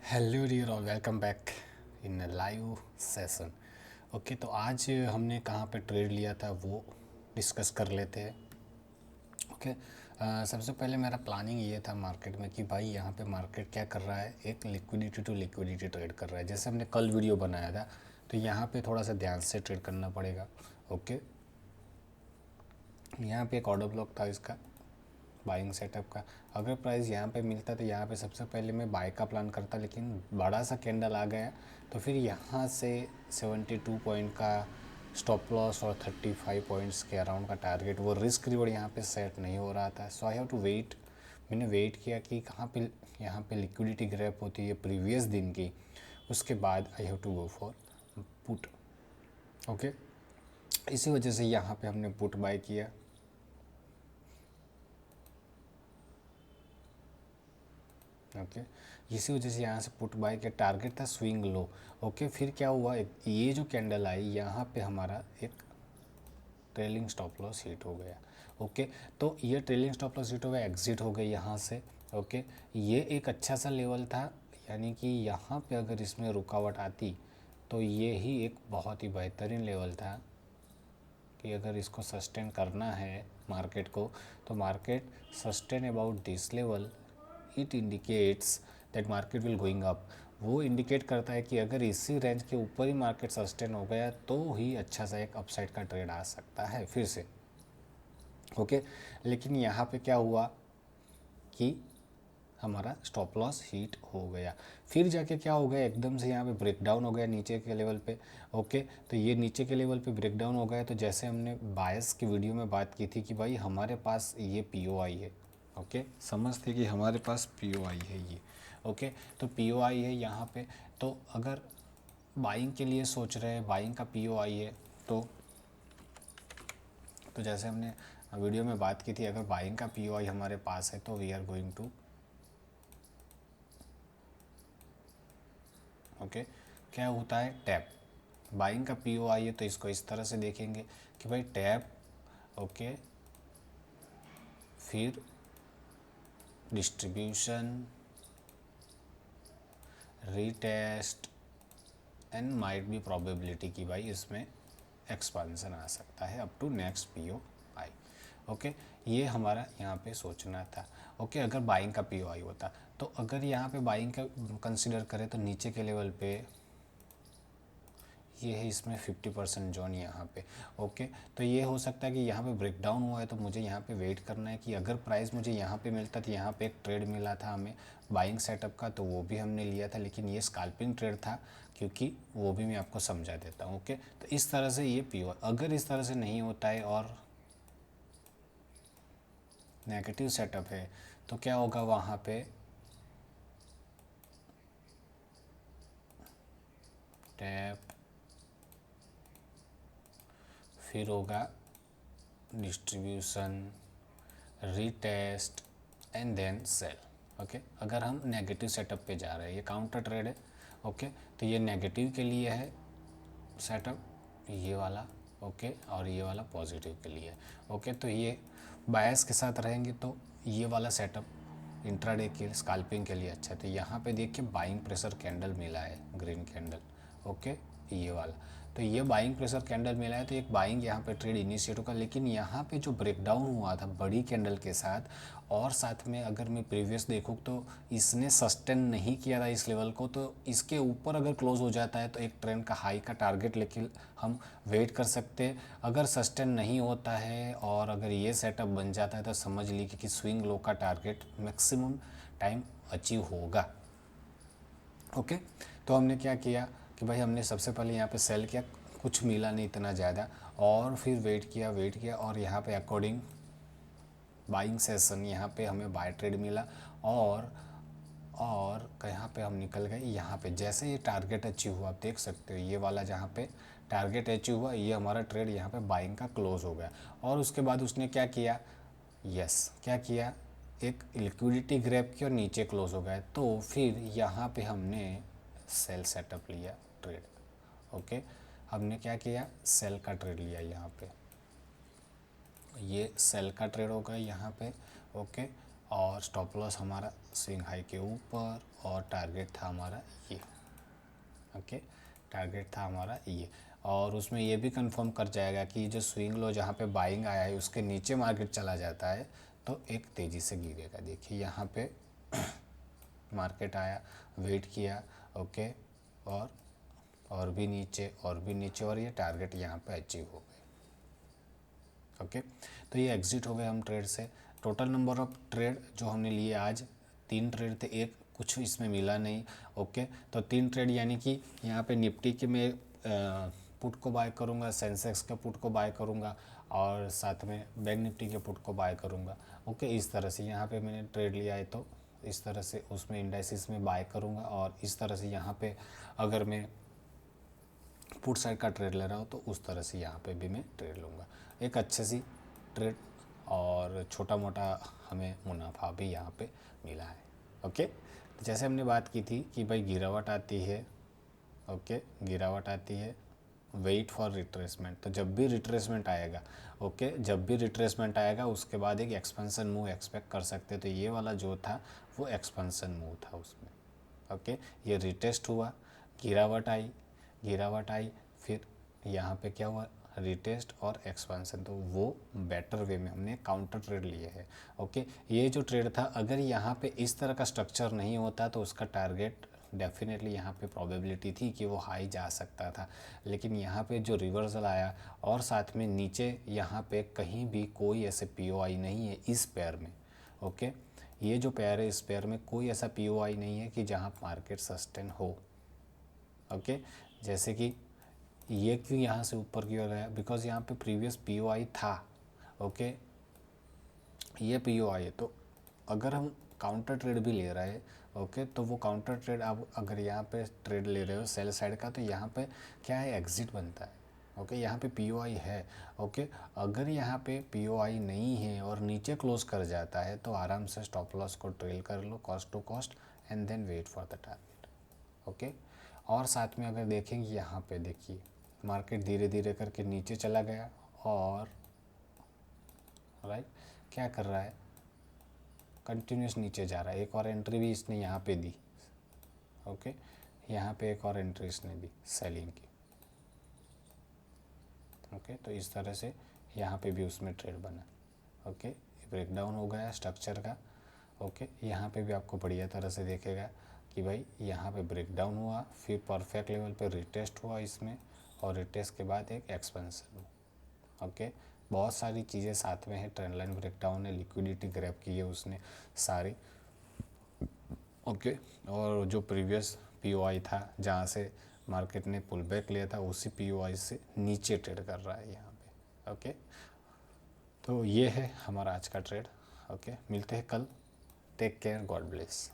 Hello dear और welcome back in live session. Okay, तो आज हमने कहाँ पे ट्रेड लिया था वो डिस्कस कर लेते हैं। ओके, सबसे पहले मेरा प्लानिंग ये था मार्केट में कि भाई यहाँ पे मार्केट क्या कर रहा है, एक लिक्विडिटी टू लिक्विडिटी ट्रेड कर रहा है। जैसे हमने कल वीडियो बनाया था, तो यहाँ पे थोड़ा सा ध्यान से ट्रेड करना पड़ेगा। ओके, यहाँ पे एक ऑर्डर ब्लॉक था इसका बाइंग सेटअप का। अगर प्राइस यहाँ पे मिलता तो यहाँ पे सबसे पहले मैं बाय का प्लान करता, लेकिन बड़ा सा कैंडल आ गया तो फिर यहाँ से 72 पॉइंट का स्टॉप लॉस और 35 पॉइंट्स के अराउंड का टारगेट, वो रिस्क रिवॉर्ड यहाँ पे सेट नहीं हो रहा था। सो आई हैव टू वेट। मैंने वेट किया कि कहाँ पे यहाँ पे लिक्विडिटी ग्रैप होती है प्रीवियस दिन की, उसके बाद I have to go for put. Okay, इसी वजह से यहाँ पे हमने पुट बाय किया। ओके, इसी वजह से यहाँ से पुट बाय के टारगेट था स्विंग लो। ओके, फिर क्या हुआ, ये जो कैंडल आई यहाँ पे हमारा एक ट्रेलिंग स्टॉप लॉस हिट हो गया। ओके, तो ये ट्रेलिंग स्टॉप लॉस हिट हो गया, एग्जिट हो गई यहाँ से। ओके, ये एक अच्छा सा लेवल था, यानी कि यहाँ पे अगर इसमें रुकावट आती तो ये ही एक बहुत ही बेहतरीन लेवल था कि अगर इसको सस्टेन करना है मार्केट को, तो market sustain about this level, it indicates that market will going up. वो इंडिकेट करता है कि अगर इसी रेंज के ऊपर ही मार्केट सस्टेन हो गया तो ही अच्छा सा एक अपसाइड का ट्रेड आ सकता है फिर से। ओके, लेकिन यहाँ पे क्या हुआ कि हमारा स्टॉप लॉस हिट हो गया, फिर जाके क्या हो गया, एकदम से यहाँ पे ब्रेक डाउन हो गया नीचे के लेवल पे। ओके, तो ये नीचे के लेवल पे ब्रेक डाउन हो गया, तो जैसे हमने बायस की वीडियो में बात की थी कि भाई हमारे पास ये पीओआई है। ओके, समझते कि हमारे पास पीओआई है ये। ओके, तो पीओआई है यहाँ पे, तो अगर बाइंग के लिए सोच रहे हैं, बाइंग का पीओआई है, तो जैसे हमने वीडियो में बात की थी, अगर बाइंग का पीओआई हमारे पास है तो we are going to okay, क्या होता है टैप। बाइंग का पीओआई है तो इसको इस तरह से देखेंगे कि भाई टैप, ओके, फिर distribution, retest and might be probability कि भाई इसमें एक्सपांसन आ सकता है up to next POI. Okay, ये हमारा यहाँ पे सोचना था। ओके, अगर बाइंग का पीओआई होता, तो अगर यहाँ पे बाइंग का कंसिडर करें तो नीचे के लेवल पे ये है, इसमें 50% जोन यहाँ पे। ओके, तो ये हो सकता है कि यहाँ पे ब्रेक डाउन हुआ है, तो मुझे यहाँ पे वेट करना है कि अगर प्राइस मुझे यहाँ पे मिलता, तो यहाँ पे एक ट्रेड मिला था हमें बाइंग सेटअप का, तो वो भी हमने लिया था, लेकिन ये स्कैल्पिंग ट्रेड था, क्योंकि वो भी मैं आपको समझा देता हूँ। ओके, तो इस तरह से ये पीओ, अगर इस तरह से नहीं होता है और नेगेटिव सेटअप है, तो क्या होगा, वहाँ पे टैप, फिर होगा distribution, retest and then sell. Okay, अगर हम नेगेटिव सेटअप पे जा रहे हैं, ये काउंटर ट्रेड है। ओके, तो ये नेगेटिव के लिए है सेटअप, ये वाला। ओके, और ये वाला पॉजिटिव के लिए। ओके, तो ये बायस के साथ रहेंगे तो ये वाला सेटअप इंट्राडे के स्कैल्पिंग के लिए अच्छा है। तो यहाँ पे देखिए बाइंग प्रेशर कैंडल मिला है, ग्रीन कैंडल। ओके, ये वाला, तो ये बाइंग प्रेशर कैंडल मिला है, तो एक बाइंग यहाँ पे ट्रेड इनिशिएट होगा। लेकिन यहाँ पे जो ब्रेकडाउन हुआ था बड़ी कैंडल के साथ, और साथ में अगर मैं प्रीवियस देखूँ तो इसने सस्टेन नहीं किया था इस लेवल को, तो इसके ऊपर अगर क्लोज हो जाता है तो एक ट्रेंड का हाई का टारगेट लेके हम वेट कर सकते हैं। अगर सस्टेन नहीं होता है और अगर ये सेटअप बन जाता है, तो समझ लीजिए कि स्विंग लो का टारगेट मैक्सिमम टाइम अचीव होगा। ओके, तो हमने क्या किया कि भाई हमने सबसे पहले यहाँ पे सेल किया, कुछ मिला नहीं इतना ज़्यादा, और फिर वेट किया और यहाँ पे अकॉर्डिंग बाइंग सेशन यहाँ पे हमें बाय ट्रेड मिला, और यहाँ पे हम निकल गए। यहाँ पे जैसे ये टारगेट अचीव हुआ, आप देख सकते हो ये वाला जहाँ पे टारगेट अचीव हुआ, ये हमारा ट्रेड यहाँ पे बाइंग का क्लोज हो गया। और उसके बाद उसने क्या किया, क्या किया, एक लिक्विडिटी ग्रैब की और नीचे क्लोज हो गया। तो फिर यहाँ पे हमने सेल सेटअप लिया ट्रेड। ओके, हमने क्या किया, सेल का ट्रेड लिया यहाँ पे, ये सेल का ट्रेड होगा यहाँ पे। ओके, और स्टॉप लॉस हमारा स्विंग हाई के ऊपर और टारगेट था हमारा ये। ओके, टारगेट था हमारा ये, और उसमें ये भी कंफर्म कर जाएगा कि जो स्विंग लो जहाँ पे बाइंग आया है उसके नीचे मार्केट चला जाता है तो एक तेज़ी से गिरेगा। देखिए यहाँ पे मार्केट आया, वेट किया, ओके, और भी नीचे और भी नीचे, और ये टारगेट यहाँ पे अचीव हो गए। ओके, तो ये एग्जिट हो गए हम ट्रेड से। टोटल नंबर ऑफ ट्रेड जो हमने लिए आज 3 ट्रेड थे, एक कुछ इसमें मिला नहीं। ओके, तो 3 ट्रेड यानी कि यहाँ पे निफ्टी के मैं पुट को बाय करूँगा, सेंसेक्स के पुट को बाय करूँगा, और साथ में बैंक निफ्टी के पुट को बाय करूँगा। ओके, इस तरह से यहाँ पे मैंने ट्रेड लिया है तो इस तरह से उसमें इंडाइसिस में बाय करूँगा, और इस तरह से यहाँ पे अगर मैं पुट साइड का ट्रेड ले रहा हूँ तो उस तरह से यहाँ पे भी मैं ट्रेड लूँगा। एक अच्छी सी ट्रेड और छोटा मोटा हमें मुनाफा भी यहाँ पे मिला है। ओके, तो जैसे हमने बात की थी कि भाई गिरावट आती है, ओके, गिरावट आती है, वेट फॉर रिट्रेसमेंट। तो जब भी रिट्रेसमेंट आएगा, ओके, जब भी रिट्रेसमेंट आएगा उसके बाद एक एक्सपेंशन मूव एक्सपेक्ट कर सकते हैं। तो ये वाला जो था वो एक्सपेंशन मूव था उसमें। ओके, ये रिटेस्ट हुआ, गिरावट आई, फिर यहाँ पे क्या हुआ, रिटेस्ट और एक्सपेंशन। तो वो बेटर वे में हमने काउंटर ट्रेड लिए है। ओके, ये जो ट्रेड था अगर यहाँ पे इस तरह का स्ट्रक्चर नहीं होता तो उसका टारगेट डेफिनेटली यहाँ पे प्रोबेबिलिटी थी कि वो हाई जा सकता था, लेकिन यहाँ पे जो रिवर्सल आया और साथ में नीचे यहाँ पे कहीं भी कोई ऐसे पीओआई नहीं है इस पेयर में। ओके, ये जो पेयर है इस पेयर में कोई ऐसा पीओआई नहीं है कि जहाँ मार्केट सस्टेन हो। ओके, जैसे कि ये क्यों यहाँ से ऊपर की ओर गया, बिकॉज यहाँ पे प्रीवियस पीओआई था। ओके, ये पीओआई है, तो अगर हम काउंटर ट्रेड भी ले रहे हैं, ओके, तो वो काउंटर ट्रेड आप अगर यहाँ पे ट्रेड ले रहे हो सेल साइड का, तो यहाँ पे क्या है, एग्जिट बनता है। ओके, यहाँ पे पीओआई है। ओके, अगर यहाँ पे पीओआई नहीं है और नीचे क्लोज कर जाता है तो आराम से स्टॉप लॉस को ट्रेल कर लो cost to cost and then wait for the target. Okay, और साथ में अगर देखेंगे यहाँ पे देखिए मार्केट धीरे धीरे करके नीचे चला गया और राइट क्या कर रहा है, कंटिन्यूस नीचे जा रहा है। एक और एंट्री भी इसने यहाँ पे दी। ओके, यहाँ पे एक और एंट्री इसने दी सेलिंग की। ओके, तो इस तरह से यहाँ पे भी उसमें ट्रेड बना। ओके, ब्रेकडाउन हो गया स्ट्रक्चर का। ओके, यहाँ पे भी आपको बढ़िया तरह से देखेगा कि भाई यहाँ पे ब्रेकडाउन हुआ, फिर परफेक्ट लेवल पे रिटेस्ट हुआ इसमें, और रिटेस्ट के बाद एक एक्सपेंशन हुआ। ओके, बहुत सारी चीज़ें साथ में है, ट्रेंड लाइन ब्रेकडाउन है, लिक्विडिटी ग्रैब की है उसने सारी। ओके, और जो प्रीवियस पीओआई था जहाँ से मार्केट ने पुल बैक लिया था उसी पीओआई से नीचे ट्रेड कर रहा है यहाँ पे। ओके, तो ये है हमारा आज का ट्रेड। ओके, मिलते हैं कल। Take care, God bless.